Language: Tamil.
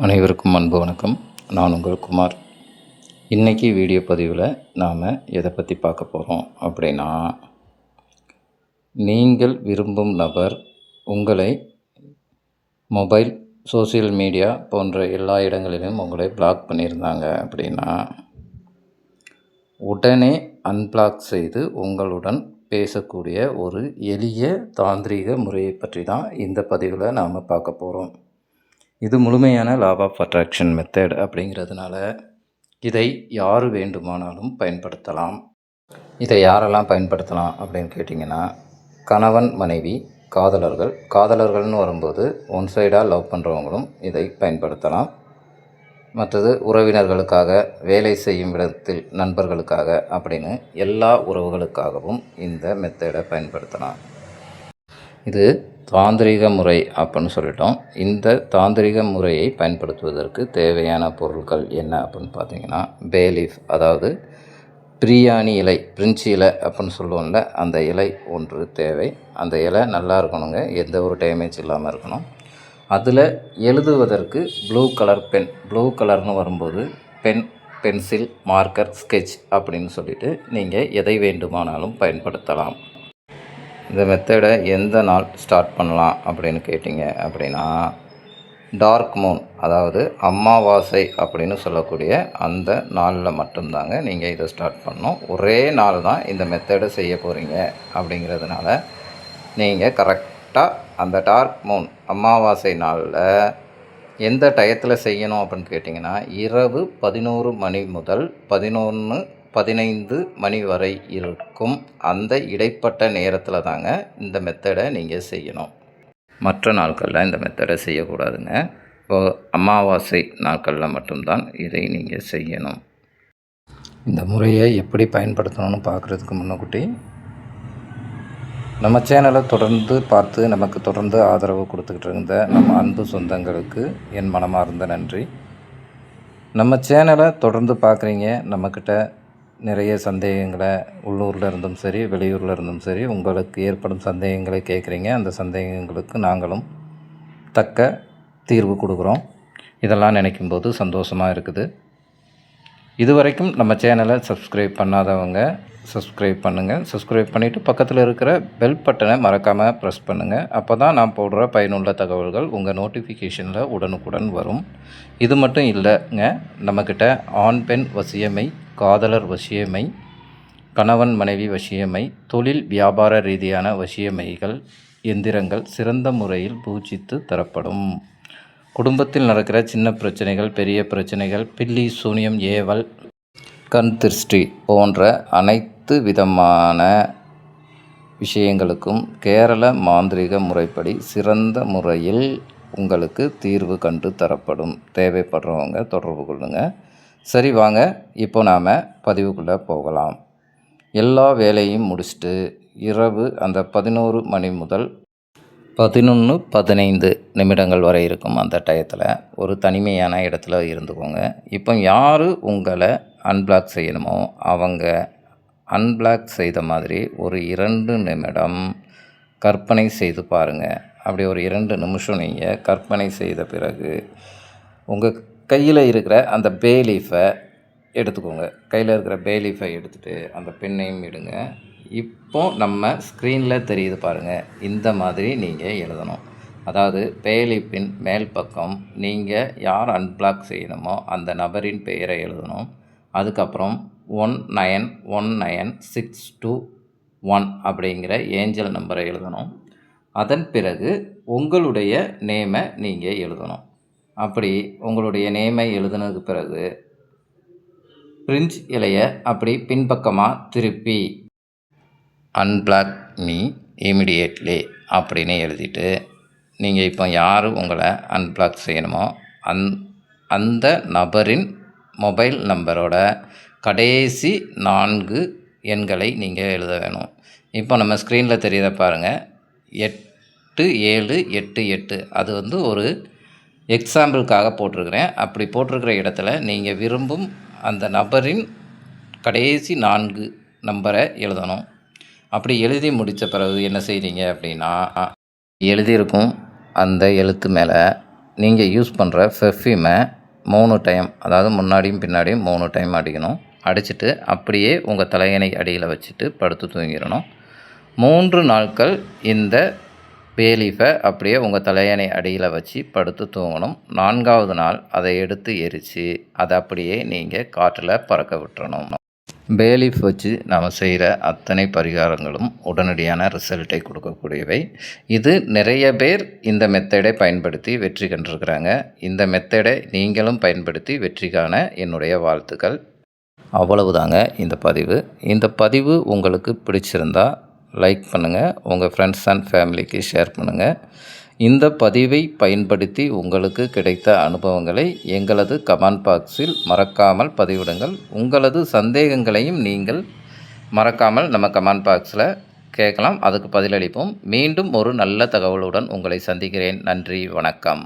அனைவருக்கும் அன்பு வணக்கம். நான் உங்கள் குமார். இன்றைக்கி வீடியோ பதிவில் நாம் எதை பற்றி பார்க்க போகிறோம் அப்படின்னா, நீங்கள் விரும்பும் நபர் உங்களை மொபைல், சோசியல் மீடியா போன்ற எல்லா இடங்களிலும் உங்களை பிளாக் பண்ணியிருந்தாங்க அப்படின்னா, உடனே அன்பிளாக் செய்து உங்களுடன் பேசக்கூடிய ஒரு எளிய தாந்திரீக முறையை பற்றி தான் இந்த பதிவில் நாம் பார்க்க போகிறோம். இது முழுமையான லா ஆஃப் அட்ராக்ஷன் மெத்தட் அப்படிங்கிறதுனால இதை யார் வேண்டுமானாலும் பயன்படுத்தலாம். இதை யாரெல்லாம் பயன்படுத்தலாம் அப்படின்னு கேட்டிங்கன்னா, கணவன் மனைவி, காதலர்கள்னு வரும்போது ஒன் சைடாக லவ் பண்ணுறவங்களும் இதை பயன்படுத்தலாம். மற்றது உறவினர்களுக்காக, வேலை செய்யும் இடத்தில் நண்பர்களுக்காக அப்படின்னு எல்லா உறவுகளுக்காகவும் இந்த மெத்தடை பயன்படுத்தலாம். இது தாந்திரிக முறை அப்படின்னு சொல்லிட்டோம். இந்த தாந்திரிக முறையை பயன்படுத்துவதற்கு தேவையான பொருட்கள் என்ன அப்படின்னு பார்த்தீங்கன்னா, பேலீஃப், அதாவது பிரியாணி இலை, பிரிஞ்சி இலை அப்படின்னு சொல்லுவோம்ல, அந்த இலை ஒன்று தேவை. அந்த இலை நல்லா இருக்கணுங்க, எந்த ஒரு டேமேஜ் இல்லாமல் இருக்கணும். அதில் எழுதுவதற்கு ப்ளூ கலர் பென், ப்ளூ கலர்னு வரும்போது பென்சில், மார்க்கர், ஸ்கெட்ச் அப்படின்னு சொல்லிவிட்டு நீங்கள் எதை வேண்டுமானாலும் பயன்படுத்தலாம். இந்த மெத்தடை எந்த நாள் ஸ்டார்ட் பண்ணலாம் அப்படின்னு கேட்டிங்க அப்படின்னா, டார்க் மூன், அதாவது அமாவாசை அப்படின்னு சொல்லக்கூடிய அந்த நாளில் மட்டும்தாங்க நீங்கள் இதை ஸ்டார்ட் பண்ணணும். ஒரே நாள் தான் இந்த மெத்தடை செய்ய போகிறீங்க அப்படிங்கிறதுனால நீங்கள் கரெக்டாக அந்த டார்க் மூன் அமாவாசை நாளில் எந்த டயத்தில் செய்யணும் அப்படின்னு கேட்டிங்கன்னா, இரவு 11 மணி முதல் 11:15 மணி வரை இருக்கும் அந்த இடைப்பட்ட நேரத்தில் தாங்க இந்த மெத்தடை நீங்கள் செய்யணும். மற்ற நாட்களில் இந்த மெத்தடை செய்யக்கூடாதுங்க. இப்போது அமாவாசை நாட்களில் மட்டும்தான் இதை நீங்கள் செய்யணும். இந்த முறையை எப்படி பயன்படுத்தணும்னு பார்க்குறதுக்கு முன்னக்கூட்டி நம்ம சேனலை தொடர்ந்து பார்த்து நமக்கு தொடர்ந்து ஆதரவு கொடுத்துக்கிட்டு இருந்த நம்ம அன்பு சொந்தங்களுக்கு என் மனமார்ந்த நன்றி. நம்ம சேனலை தொடர்ந்து பார்க்குறீங்க, நம்மக்கிட்ட நிறைய சந்தேகங்களை உள்ளூரில் இருந்தும் சரி, வெளியூரில் இருந்தும் சரி உங்களுக்கு ஏற்படும் சந்தேகங்களை கேட்குறீங்க. அந்த சந்தேகங்களுக்கு நாங்களும் தக்க தீர்வு கொடுக்குறோம். இதெல்லாம் நினைக்கும்போது சந்தோஷமாக இருக்குது. இதுவரைக்கும் நம்ம சேனலை சப்ஸ்கிரைப் பண்ணாதவங்க சப்ஸ்கிரைப் பண்ணுங்கள். சப்ஸ்கிரைப் பண்ணிவிட்டு பக்கத்தில் இருக்கிற பெல் பட்டனை மறக்காமல் ப்ரெஸ் பண்ணுங்கள். அப்போ தான் நான் போடுற பயனுள்ள தகவல்கள் உங்கள் நோட்டிஃபிகேஷனில் உடனுக்குடன் வரும். இது மட்டும் இல்லைங்க, நம்மக்கிட்ட ஆண் பெண் வசியமை, காதலர் வசியமை, கணவன் மனைவி வசியமை, தொழில் வியாபார ரீதியான வசியமைகள், எந்திரங்கள் சிறந்த முறையில் பூஜித்து தரப்படும். குடும்பத்தில் நடக்கிற சின்ன பிரச்சனைகள், பெரிய பிரச்சனைகள், பில்லி சூனியம், ஏவல், கண் திருஷ்டி போன்ற அனைத்து விதமான விஷயங்களுக்கும் கேரள மாந்திரீக முறைப்படி சிறந்த முறையில் உங்களுக்கு தீர்வு கண்டு தரப்படும். தேவைப்படுறவங்க தொடர்பு கொள்ளுங்கள். சரி, வாங்க இப்போ நாம் பதிவுக்குள்ளே போகலாம். எல்லா வேலையும் முடிச்சுட்டு இரவு அந்த 11 மணி முதல் 11:15 நிமிடங்கள் வரை இருக்கும் அந்த டயத்தில் ஒரு தனிமையான இடத்துல இருந்துக்கோங்க. இப்போ யார் உங்களை அன்பிளாக் செய்யணுமோ அவங்க அன்பிளாக் செய்த மாதிரி ஒரு 2 நிமிடம் கற்பனை செய்து பாருங்கள். அப்படி ஒரு 2 நிமிஷம் நீங்கள் கற்பனை செய்த பிறகு உங்கள் கையில் இருக்கிற அந்த பேலீஃபை எடுத்துக்கோங்க. கையில் இருக்கிற பேலீஃபை எடுத்துகிட்டு அந்த பெண்ணையும் எடுங்க. இப்போ நம்ம ஸ்க்ரீனில் தெரியுது பாருங்கள், இந்த மாதிரி நீங்கள் எழுதணும். அதாவது பேலீஃபின் மேல் பக்கம் நீங்கள் யார் அன்பிளாக் செய்யணுமோ அந்த நபரின் பெயரை எழுதணும். அதுக்கப்புறம் 191961 அப்படிங்கிற ஏஞ்சல் நம்பரை எழுதணும். அதன் பிறகு உங்களுடைய நேமை நீங்கள் எழுதணும். அப்படி உங்களுடைய நேமை எழுதுனதுக்கு பிறகு பிரிஞ்ச் இலையை அப்படி பின்பக்கமாக திருப்பி அன்பிளாக் மீ இமிடியேட்லி அப்படின்னு எழுதிட்டு, நீங்கள் இப்போ யார் உங்களை அன்பிளாக் செய்யணுமோ அந்த நபரின் மொபைல் நம்பரோட கடைசி 4 எண்களை நீங்கள் எழுத வேணும். இப்போ நம்ம ஸ்க்ரீனில் தெரியுத பாருங்கள், 8788. அது வந்து ஒரு எக்ஸாம்பிளுக்காக போட்டிருக்கிறேன். அப்படி போட்டிருக்கிற இடத்துல நீங்கள் விரும்பும் அந்த நபரின் கடைசி 4 நம்பரை எழுதணும். அப்படி எழுதி முடித்த பிறகு என்ன செய்கிறீங்க அப்படின்னா, எழுதியிருக்கும் அந்த எழுத்து மேலே நீங்கள் யூஸ் பண்ணுற பெர்ஃப்யூமை 3 டைம், அதாவது முன்னாடியும் பின்னாடியும் 3 டைம் அடிக்கணும். அடிச்சுட்டு அப்படியே உங்கள் தலையணை அடியில் வச்சுட்டு படுத்து தூங்கிடணும். 3 நாட்கள் இந்த பே லீஃபை அப்படியே உங்கள் தலையணை அடியில் வச்சு படுத்து தூங்கணும். 4ஆவது நாள் அதை எடுத்து எரித்து அதை அப்படியே நீங்கள் காற்றில் பறக்க விட்டுறணும். பே லீஃப் வச்சு நாம் செய்கிற அத்தனை பரிகாரங்களும் உடனடியான ரிசல்ட்டை கொடுக்கக்கூடியவை. இது நிறைய பேர் இந்த மெத்தடை பயன்படுத்தி வெற்றி கண்டிருக்கிறாங்க. இந்த மெத்தடை நீங்களும் பயன்படுத்தி வெற்றி காண என்னுடைய வாழ்த்துக்கள். அவ்வளவுதாங்க இந்த பதிவு. இந்த பதிவு உங்களுக்கு பிடிச்சிருந்தா லைக் பண்ணுங்கள், உங்கள் ஃப்ரெண்ட்ஸ் அண்ட் ஃபேமிலிக்கு ஷேர் பண்ணுங்கள். இந்த பதிவை பயன்படுத்தி உங்களுக்கு கிடைத்த அனுபவங்களை எங்களது கமெண்ட் பாக்ஸில் மறக்காமல் பதிவிடுங்கள். உங்களது சந்தேகங்களையும் நீங்கள் மறக்காமல் நம்ம கமெண்ட் பாக்ஸில் கேட்கலாம், அதுக்கு பதிலளிப்போம். மீண்டும் ஒரு நல்ல தகவலுடன் உங்களை சந்திக்கிறேன். நன்றி, வணக்கம்.